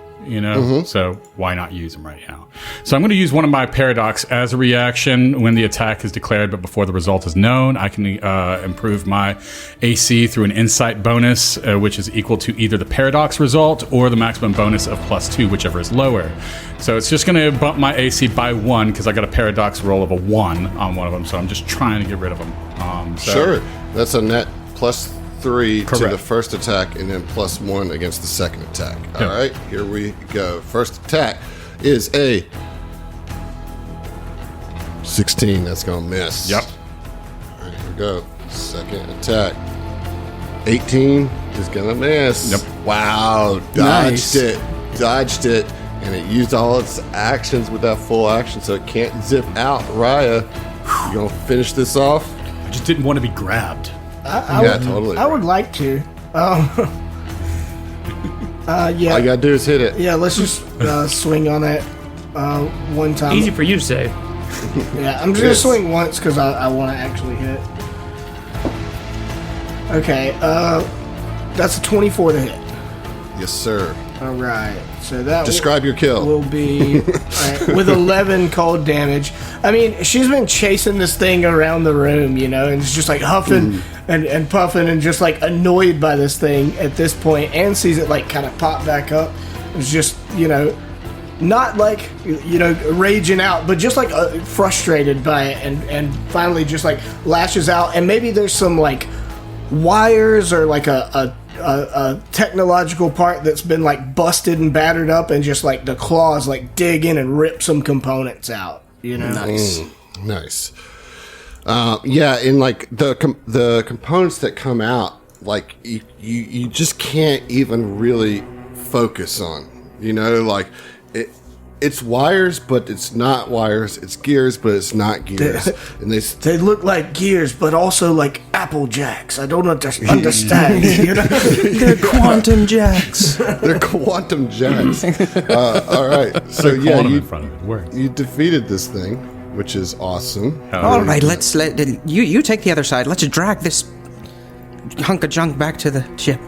so why not use them right now? So I'm going to use one of my paradox as a reaction when the attack is declared, but before the result is known. I can improve my AC through an insight bonus, which is equal to either the paradox result or the maximum bonus of +2, whichever is lower. So it's just going to bump my AC by 1 because I got a paradox roll of a 1 on one of them, so I'm just trying to get rid of them. Sure. That's a net +3 to Correct. the first attack and then +1 against the second attack. All right, here we go. First attack is a 16. That's going to miss. Yep. All right, here we go. Second attack. 18 is going to miss. Yep. Wow. Nice. Dodged it. And it used all its actions with that full action, so it can't zip out. Raya, you going to finish this off? I just didn't want to be grabbed. Yeah, totally. I would like to. All you Yeah. got to do is hit it. Yeah, let's just swing on it one time. Easy for you to say. Yeah, I'm just gonna swing once because I want to actually hit. Okay, that's a 24 to hit. Yes, sir. All right, so that Describe your kill. will be all right, with 11 cold damage. I mean, she's been chasing this thing around the room, you know, and it's just like huffing and puffing and just like annoyed by this thing at this point, and sees it like kind of pop back up. It's just, you know, not like, you know, raging out, but just like frustrated by it, and finally just like lashes out, and maybe there's some like wires or like a technological part that's been like busted and battered up, and just like the claws like dig in and rip some components out, you know. Nice. Yeah, in like the components that come out, like you just can't even really focus on, you know, like it's wires, but it's not wires. It's gears, but it's not gears. And they look like gears, but also like Apple Jacks. I don't understand. You know? They're quantum jacks. They're quantum jacks. All right, so yeah, in front of it. Works. you defeated this thing, which is awesome. All right, let's you take the other side. Let's drag this hunk of junk back to the ship.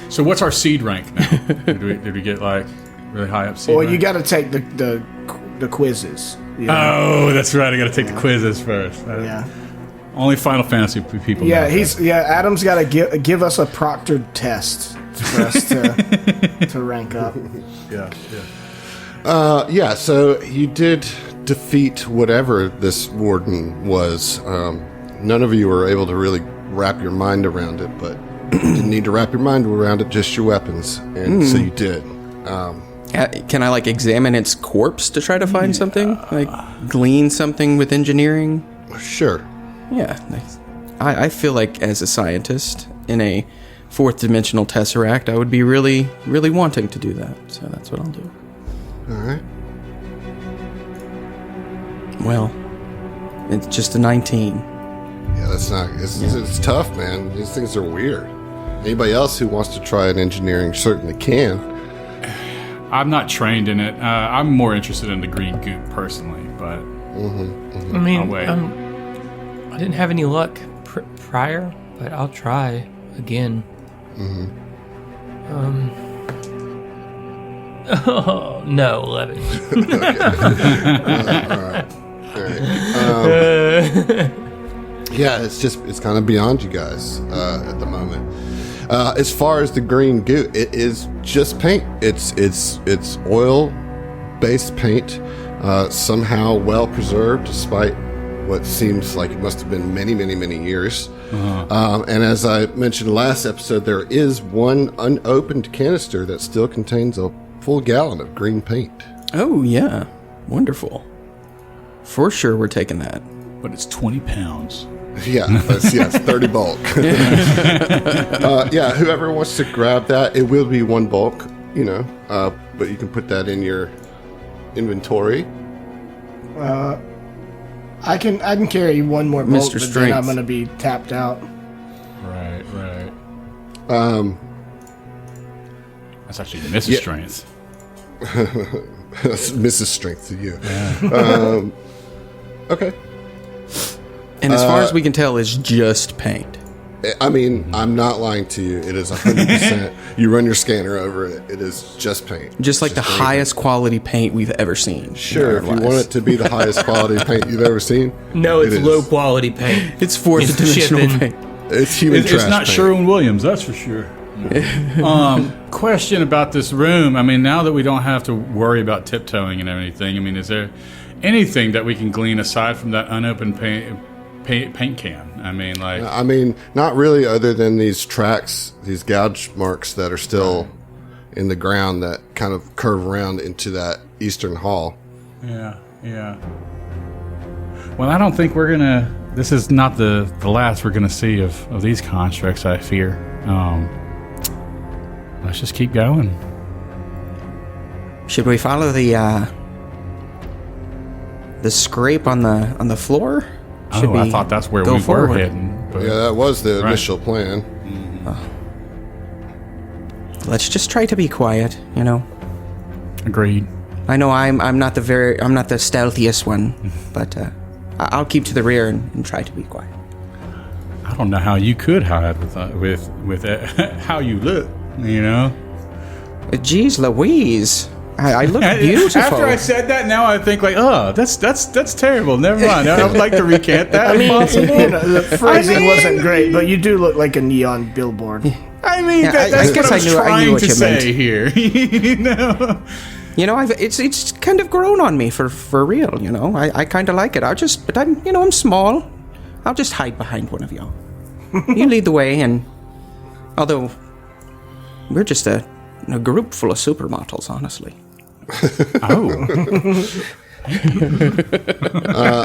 So what's our seed rank now? did we get like really high up seed Well, rank? you got to take the quizzes. You know? Oh, that's right. I got to take the quizzes first. Yeah. Only Final Fantasy people. Yeah, know that. Adam's got to give us a proctored test for us to rank up. Yeah, so you did defeat whatever this warden was. None of you were able to really wrap your mind around it, but you didn't need to wrap your mind around it, just your weapons. And so you did. Can I like examine its corpse to try to find something? Like glean something with engineering? Sure. Yeah. Nice. I feel like as a scientist in a fourth dimensional Tesseract, I would be really, really wanting to do that. So that's what I'll do. All right. Well, it's just a 19. Yeah, that's not. It's tough, man. These things are weird. Anybody else who wants to try an engineering certainly can. I'm not trained in it. I'm more interested in the green goop personally, but I mean, I'll wait. I didn't have any luck prior, but I'll try again. Oh, no, 11. All right. Yeah, it's kind of beyond you guys at the moment. As far as the green goo, it is just paint. It's oil-based paint, somehow well preserved, despite what seems like it must have been many, many, many years. And as I mentioned last episode, there is one unopened canister that still contains a full gallon of green paint. Oh, yeah. Wonderful. For sure we're taking that. But it's 20 pounds. Yeah, it's 30 bulk. Yeah, whoever wants to grab that, it will be one bulk, you know, but you can put that in your inventory. I can carry one more bolt, Mr. but then Strength. I'm going to be tapped out. Right. That's actually Mrs. Yeah. Strength. That's Mrs. Strength to you. Okay. And as far as we can tell, it's just paint. I mean, I'm not lying to you. It is 100%. You run your scanner over it. It is just paint. Just like the green highest quality paint we've ever seen. Sure, if you want it to be the highest quality paint you've ever seen. No, it's it is. low quality paint. It's fourth It's dimensional shipping. paint. It's human It's trash not paint. Sherwin-Williams, that's for sure. Question about this room. I mean, now that we don't have to worry about tiptoeing and everything, I mean, is there anything that we can glean aside from that unopened paint can? I mean, like... I mean, not really, other than these tracks, these gouge marks that are still in the ground that kind of curve around into that eastern hall. Yeah. Well, I don't think we're gonna... This is not the last we're gonna see of these constructs, I fear. Let's just keep going. Should we follow the scrape on the floor? Should I we thought that's where go we forward? were heading. But Yeah, that was the initial plan. Let's just try to be quiet, you know. Agreed. I know I'm not the stealthiest one, but I'll keep to the rear and try to be quiet. I don't know how you could hide with how you look, you know? Jeez Louise. I look beautiful. After I said that, now I think like, oh, that's terrible. Never mind. I would like to recant that. I mean, the phrasing wasn't great, but you do look like a neon billboard. I mean, that's I guess what I'm I knew trying what to you meant. say here. You know? You know, it's kind of grown on me for real. You know, I kind of like it. I'm small. I'll just hide behind one of y'all. You lead the way, and although we're just a group full of supermodels, honestly. Oh.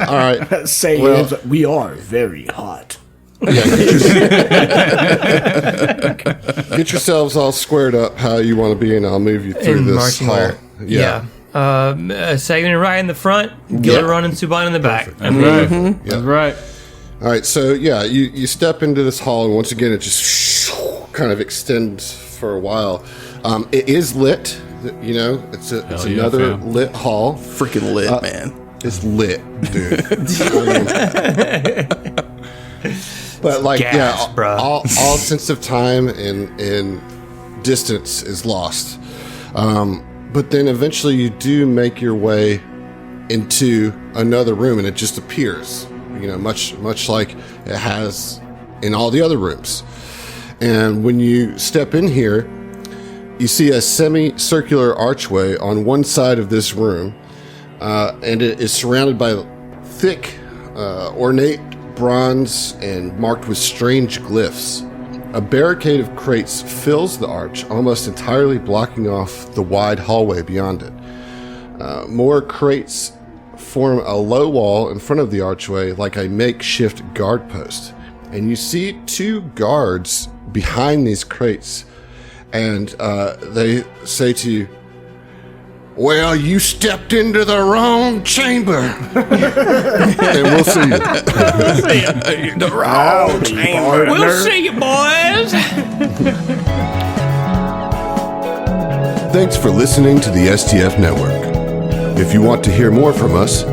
All right. Saying we are very hot. Yeah, get yourselves all squared up how you want to be, and I'll move you through In this marching hall. order. Yeah. Sagan and Ryan in the front, Gilderon and Suban in the back. That's right. That's right. All right, so yeah, you step into this hall, and once again, it just kind of extends for a while. It is lit, you know. It's another lit hall. Freaking lit, man. It's lit, dude. But like, Gas, yeah, bruh. all sense of time and distance is lost. But then eventually, you do make your way into another room, and it just appears. You know, much like it has in all the other rooms. And when you step in here, you see a semicircular archway on one side of this room, and it is surrounded by thick, ornate bronze and marked with strange glyphs. A barricade of crates fills the arch, almost entirely blocking off the wide hallway beyond it. More crates form a low wall in front of the archway like a makeshift guard post. And you see two guards behind these crates, and they say to you, "Well, you stepped into the wrong chamber." And we'll see you. The wrong chamber. We'll see you, boys. Thanks for listening to the STF Network. If you want to hear more from us,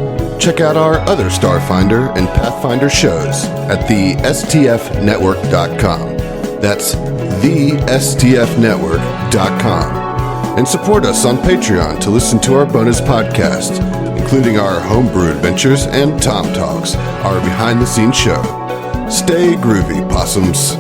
check out our other Starfinder and Pathfinder shows at thestfnetwork.com. That's thestfnetwork.com. And support us on Patreon to listen to our bonus podcast, including our homebrew adventures and Tom Talks, our behind-the-scenes show. Stay groovy, possums.